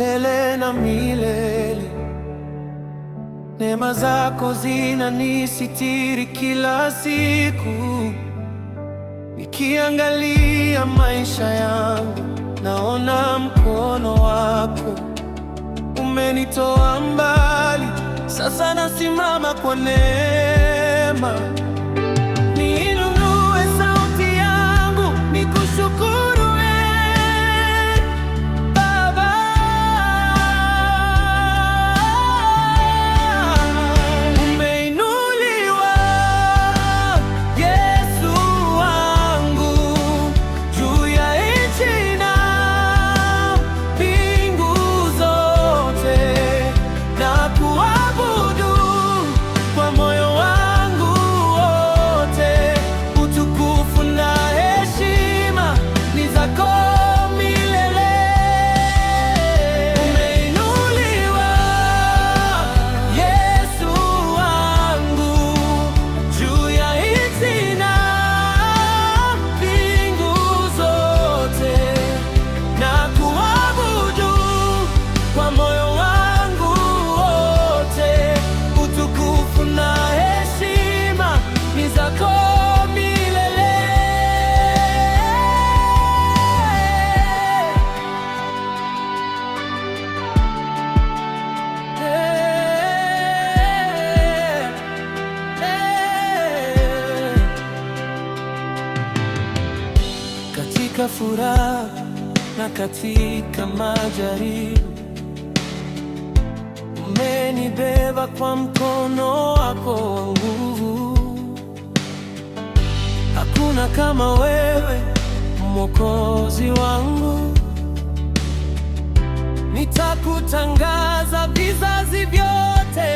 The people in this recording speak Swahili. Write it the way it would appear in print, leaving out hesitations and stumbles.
milele na milele. Neema zako zinanisitiri kila siku. Nikiangalia maisha yangu, naona mkono wako. Umenitoa mbali, sasa nasimama kwa neema. Niinue sauti yangu nikushukuru wewe Baba. Umeinuliwa Yesu wangu, juu ya nchi na mbingu zote, na kuabudu kwa moyo wangu wote. Utukufu na heshima ni zako milele. Umeinuliwa Yesu wangu, juu ya nchi na mbingu zote, na kuabudu kwa moyo wangu wote. Utukufu na heshima ni zako milele. Katika furaha na katika majaribu, umenibeba kwa mkono wako wa nguvu. Hakuna kama wewe, Mwokozi wangu. Nitakutangaza vizazi vyote.